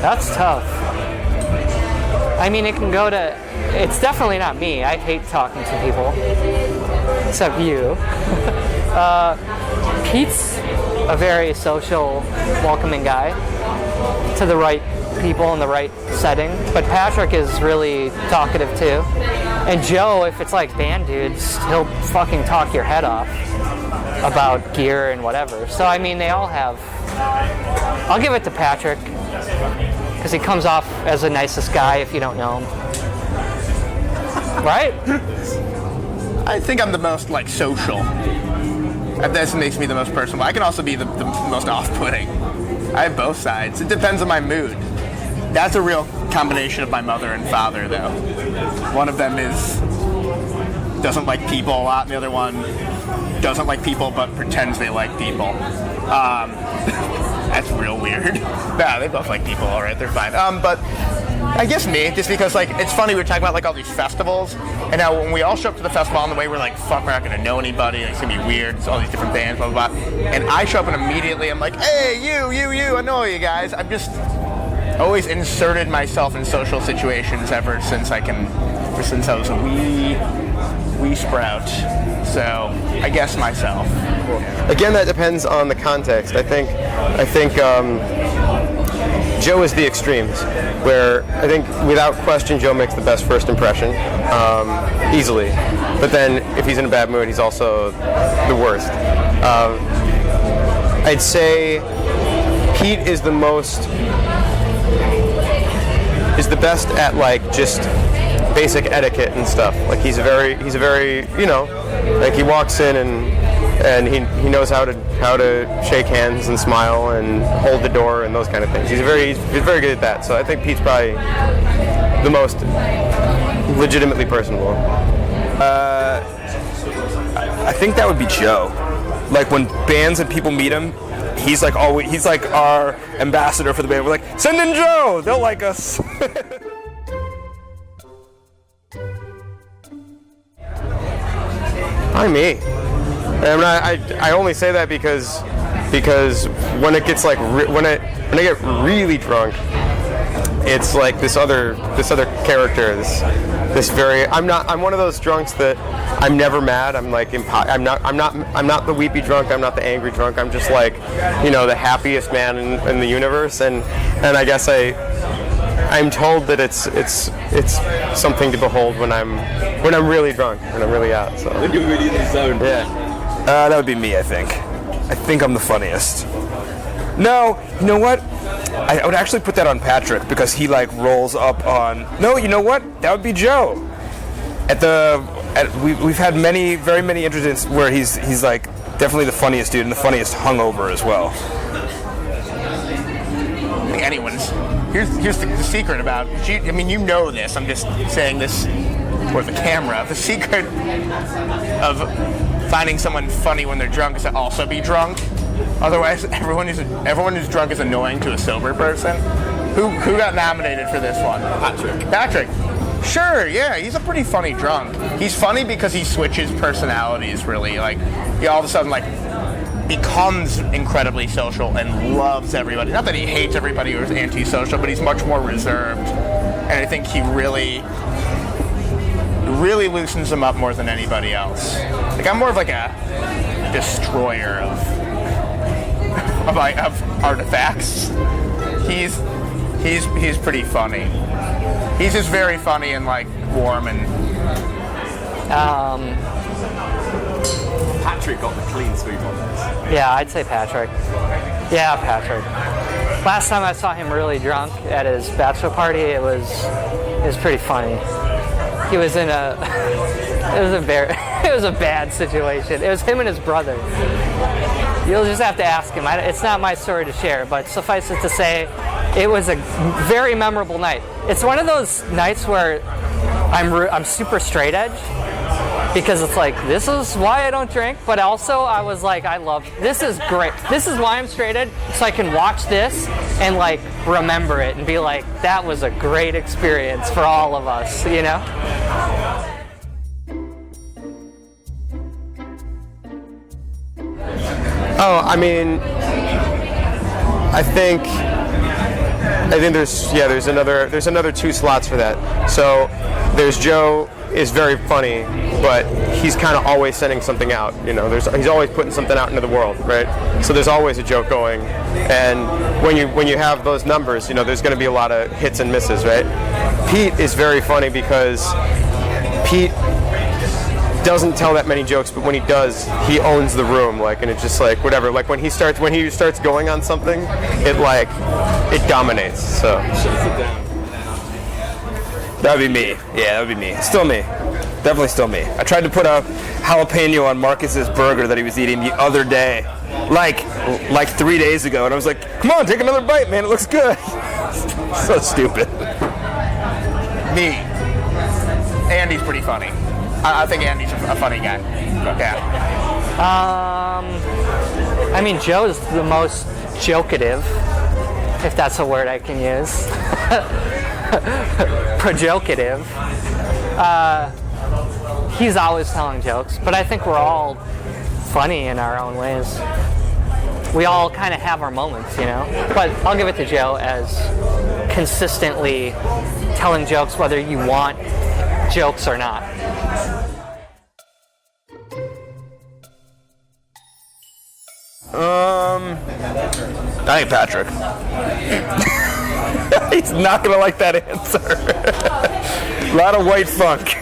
That's tough. I mean, it can go to... It's definitely not me. I hate talking to people. Except you. Pete's a very social, welcoming guy. To the right people in the right setting. But Patrick is really talkative too. And Joe, if it's like band dudes, he'll fucking talk your head off about gear and whatever. So I mean, they all have... I'll give it to Patrick because he comes off as the nicest guy if you don't know him. Right? I think I'm the most like social. That makes me the most personal. I can also be the most off-putting. I have both sides. It depends on my mood. That's a real combination of my mother and father, though. One of them doesn't like people a lot, and the other one doesn't like people but pretends they like people. That's real weird. Nah, they both like people, all right, they're fine. But I guess me, just because like it's funny, we're talking about like all these festivals, and now when we all show up to the festival on the way, we're like, fuck, we're not gonna know anybody, it's gonna be weird, it's all these different bands, blah, blah, blah. And I show up and immediately I'm like, hey, you, I know you guys. I've just always inserted myself in social situations ever since I was a wee sprout. So I guess myself. Again, that depends on the context. I think Joe is the extremes, where I think without question Joe makes the best first impression, easily. But then if he's in a bad mood, he's also the worst. I'd say Pete is the best at like just basic etiquette and stuff. Like he's a very you know, like he walks in and he knows how to shake hands and smile and hold the door and those kind of things. He's very good at that. So I think Pete's probably the most legitimately personable. I think that would be Joe. Like when bands and people meet him, he's like our ambassador for the band. We're like, send in Joe, they'll like us. Hi, me. And I only say that because when it gets like when I get really drunk, it's like this other character. This very I'm one of those drunks that I'm never mad. I'm like I'm not the weepy drunk. I'm not the angry drunk. I'm just like, you know, the happiest man in the universe. And I guess I'm told that it's something to behold when I'm really drunk, when I'm really out. So when you're really in the zone. Yeah. That would be me, I think. I think I'm the funniest. No, you know what? I would actually put that on Patrick because he like rolls up on. No, you know what? That would be Joe. We've had very many incidents where he's like definitely the funniest dude and the funniest hungover as well. I think anyone's. Here's the secret about. I mean, you know this. I'm just saying this for the camera. The secret of finding someone funny when they're drunk is to also be drunk. Otherwise, everyone who's drunk is annoying to a sober person. Who got nominated for this one? Patrick. Sure, yeah, he's a pretty funny drunk. He's funny because he switches personalities really. Like, he all of a sudden like becomes incredibly social and loves everybody. Not that he hates everybody or is antisocial, but he's much more reserved. And I think he really loosens them up more than anybody else. Like, I'm more of like a destroyer of artifacts. He's pretty funny. He's just very funny and like warm and. Patrick got the clean sweep on this. Yeah, I'd say Patrick. Yeah, Patrick. Last time I saw him really drunk at his bachelor party, it was pretty funny. He was in it was a bad situation. It was him and his brother. You'll just have to ask him. It's not my story to share, but suffice it to say, it was a very memorable night. It's one of those nights where I'm super straight edge because it's like, this is why I don't drink, but also I was like, this is great. This is why I'm straight edge, so I can watch this and like remember it and be like, that was a great experience for all of us, you know? Oh, I mean, I think I think there's another 2 slots for that. So there's Joe is very funny, but he's kind of always sending something out. He's always putting something out into the world, right? So there's always a joke going, and when you have those numbers, there's going to be a lot of hits and misses, right? Pete is very funny because Pete doesn't tell that many jokes, but when he does, he owns the room, and it's just whatever. When he starts going on something, it dominates. So That would be me. Yeah, that would be me. Still me. Definitely still me. I tried to put a jalapeno on Marcus's burger that he was eating the other day, like 3 days ago, and I was like, "Come on, take another bite, man. It looks good." So stupid. Me. Andy's pretty funny. I think Andy's a funny guy. Yeah. I mean, Joe's the most jokative, if that's a word I can use. Projokative. He's always telling jokes, but I think we're all funny in our own ways. We all kind of have our moments, But I'll give it to Joe as consistently telling jokes whether you want jokes or not. I think Patrick. He's not gonna like that answer. A lot of white funk.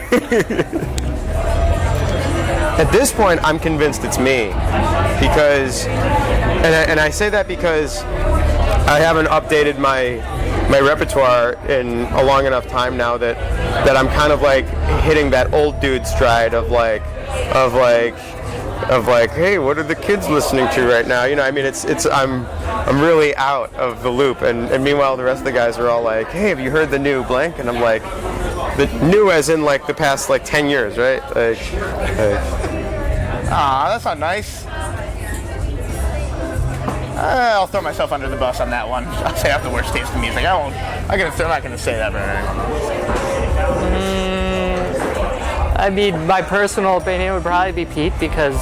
At this point, I'm convinced it's me, because, and I say that because I haven't updated my repertoire in a long enough time now that I'm kind of hitting that old dude stride of hey, what are the kids listening to right now? I'm really out of the loop, and meanwhile the rest of the guys are all like, hey, have you heard the new blank? And I'm like, the new as in the past 10 years, right? That's not nice. I'll throw myself under the bus on that one. I'll say I have the worst taste in music. I'm not gonna say that very I mean, my personal opinion would probably be Pete, because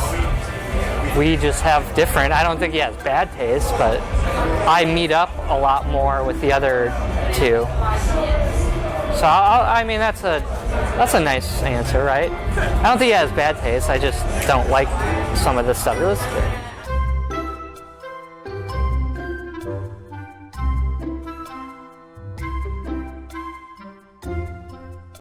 we just have different. I don't think he has bad taste, but I meet up a lot more with the other two. So I mean, that's a nice answer, right? I don't think he has bad taste. I just don't like some of the stuff he listens to.